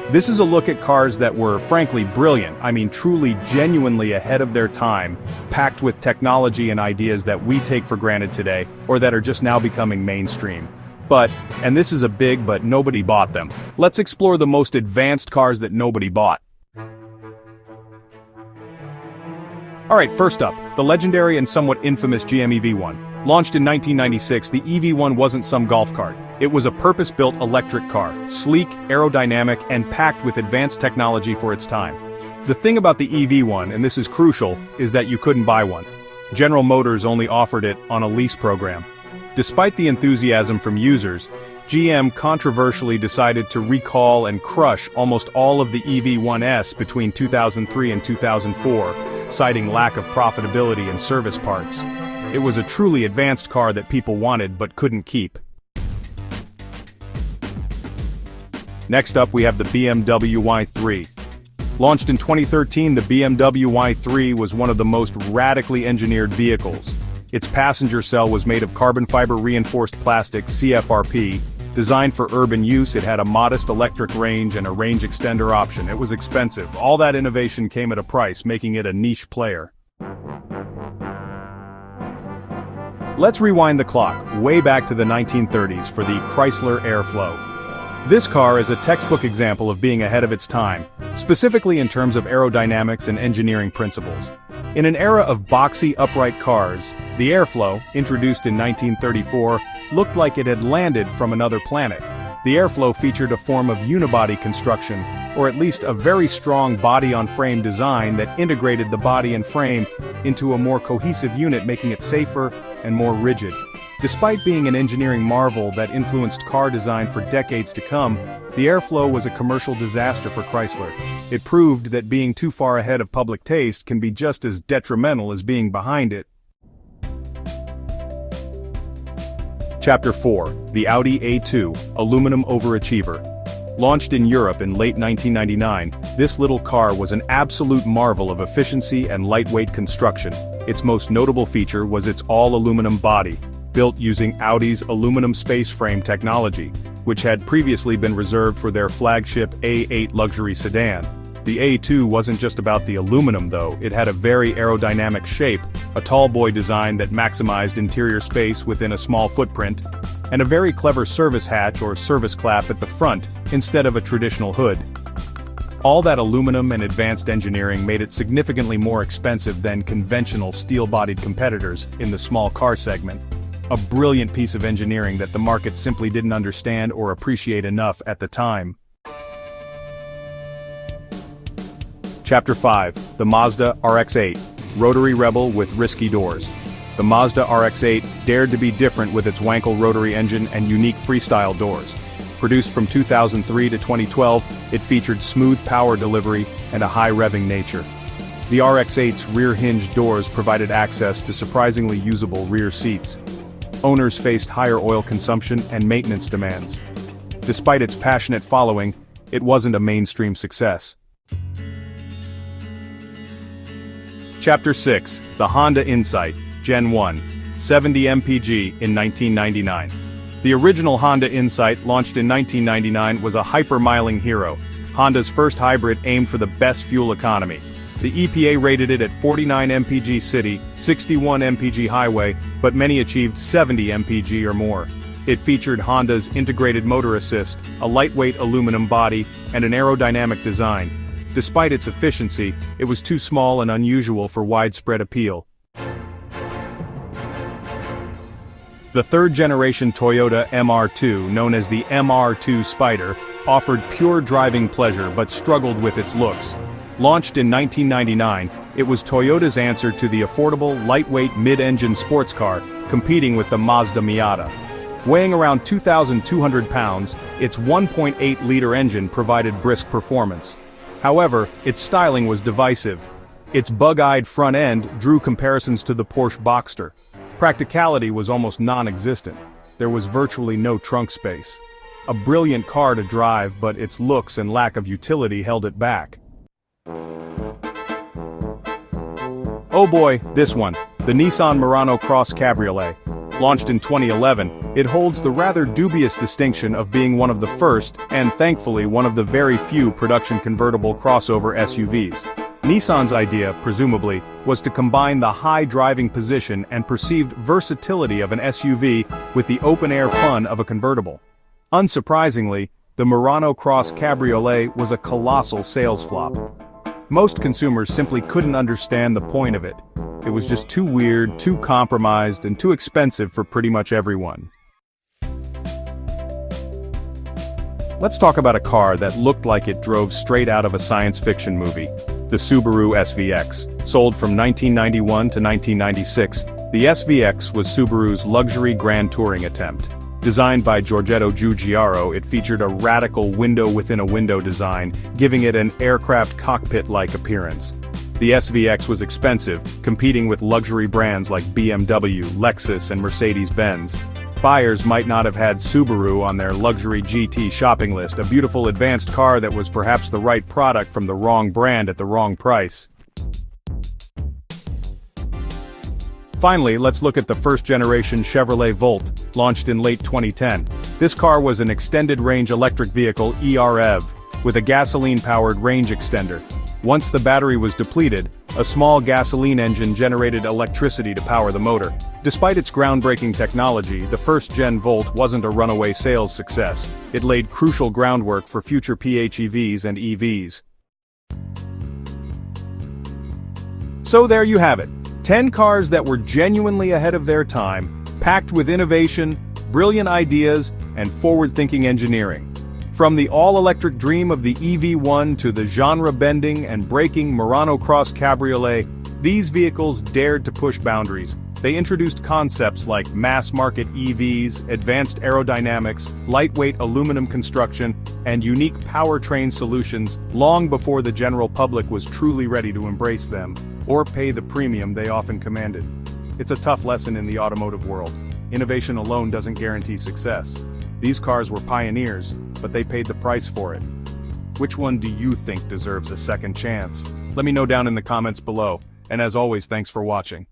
This is a look at cars that were, frankly, brilliant. I mean, truly, genuinely ahead of their time, packed with technology and ideas that we take for granted today, or that are just now becoming mainstream. But, and this is a big but nobody bought them. Let's explore the most advanced cars that nobody bought. Alright, first up, the legendary and somewhat infamous GM EV1. Launched in 1996, the EV1 wasn't some golf cart. It was a purpose-built electric car, sleek, aerodynamic, and packed with advanced technology for its time. The thing about the EV1, and this is crucial, is that you couldn't buy one. General Motors only offered it on a lease program. Despite the enthusiasm from users, GM controversially decided to recall and crush almost all of the EV1s between 2003 and 2004, citing lack of profitability and service parts. It was a truly advanced car that people wanted but couldn't keep. Next up we have the BMW Y3. Launched in 2013, the BMW Y3 was one of the most radically engineered vehicles. Its passenger cell was made of carbon fiber reinforced plastic CFRP. Designed for urban use, it had a modest electric range and a range extender option. It was expensive. All that innovation came at a price, making it a niche player. Let's rewind the clock, way back to the 1930s for the Chrysler Airflow. This car is a textbook example of being ahead of its time, specifically in terms of aerodynamics and engineering principles. In an era of boxy, upright cars, the Airflow, introduced in 1934, looked like it had landed from another planet. The Airflow featured a form of unibody construction, or at least a very strong body-on-frame design that integrated the body and frame into a more cohesive unit, making it safer and more rigid. Despite being an engineering marvel that influenced car design for decades to come, the Airflow was a commercial disaster for Chrysler. It proved that being too far ahead of public taste can be just as detrimental as being behind it. Chapter 4. The Audi A2, Aluminum Overachiever. Launched in Europe in late 1999, this little car was an absolute marvel of efficiency and lightweight construction. Its most notable feature was its all-aluminum body, built using Audi's aluminum space frame technology, which had previously been reserved for their flagship A8 luxury sedan. The A2 wasn't just about the aluminum though, it had a very aerodynamic shape, a tall boy design that maximized interior space within a small footprint, and a very clever service hatch or service clap at the front, instead of a traditional hood. All that aluminum and advanced engineering made it significantly more expensive than conventional steel-bodied competitors in the small car segment. A brilliant piece of engineering that the market simply didn't understand or appreciate enough at the time. Chapter 5. The Mazda RX-8, Rotary Rebel with risky doors. The Mazda RX-8 dared to be different with its Wankel rotary engine and unique freestyle doors. Produced from 2003 to 2012, it featured smooth power delivery and a high revving nature. The RX-8's rear-hinged doors provided access to surprisingly usable rear seats. Owners faced higher oil consumption and maintenance demands. Despite its passionate following, it wasn't a mainstream success. Chapter 6. The Honda Insight, Gen 1, 70 mpg in 1999. The original Honda Insight, launched in 1999, was a hyper-miling hero, Honda's first hybrid aimed for the best fuel economy. The EPA rated it at 49 mpg city, 61 mpg highway, but many achieved 70 mpg or more. It featured Honda's integrated motor assist, a lightweight aluminum body, and an aerodynamic design. Despite its efficiency, it was too small and unusual for widespread appeal. The third-generation Toyota MR2, known as the MR2 Spider, offered pure driving pleasure but struggled with its looks. Launched in 1999, it was Toyota's answer to the affordable, lightweight mid-engine sports car, competing with the Mazda Miata. Weighing around 2,200 pounds, its 1.8-liter engine provided brisk performance. However, its styling was divisive. Its bug-eyed front end drew comparisons to the Porsche Boxster. Practicality was almost non-existent. There was virtually no trunk space. A brilliant car to drive, but its looks and lack of utility held it back. Oh boy, this one, the Nissan Murano Cross Cabriolet. Launched in 2011, It holds the rather dubious distinction of being one of the first, and thankfully one of the very few production convertible crossover SUVs. Nissan's idea, presumably, was to combine the high driving position and perceived versatility of an SUV with the open-air fun of a convertible. Unsurprisingly, the Murano Cross Cabriolet was a colossal sales flop. Most consumers simply couldn't understand the point of it. It was just too weird, too compromised, and too expensive for pretty much everyone. Let's talk about a car that looked like it drove straight out of a science fiction movie. The Subaru SVX. Sold from 1991 to 1996, the SVX was Subaru's luxury grand touring attempt. Designed by Giorgetto Giugiaro, it featured a radical window-within-a-window design, giving it an aircraft cockpit-like appearance. The SVX was expensive, competing with luxury brands like BMW, Lexus, and Mercedes-Benz. Buyers might not have had Subaru on their luxury GT shopping list, a beautiful advanced car that was perhaps the right product from the wrong brand at the wrong price. Finally, let's look at the first-generation Chevrolet Volt, launched in late 2010. This car was an extended-range electric vehicle EREV, with a gasoline-powered range extender. Once the battery was depleted, a small gasoline engine generated electricity to power the motor. Despite its groundbreaking technology, the first-gen Volt wasn't a runaway sales success. It laid crucial groundwork for future PHEVs and EVs. So there you have it. 10 cars that were genuinely ahead of their time, packed with innovation, brilliant ideas, and forward-thinking engineering. From the all-electric dream of the EV1 to the genre-bending and breaking Murano Cross Cabriolet, these vehicles dared to push boundaries. They introduced concepts like mass-market EVs, advanced aerodynamics, lightweight aluminum construction, and unique powertrain solutions long before the general public was truly ready to embrace them, or pay the premium they often commanded. It's a tough lesson in the automotive world. Innovation alone doesn't guarantee success. These cars were pioneers, but they paid the price for it. Which one do you think deserves a second chance? Let me know down in the comments below, and as always, thanks for watching.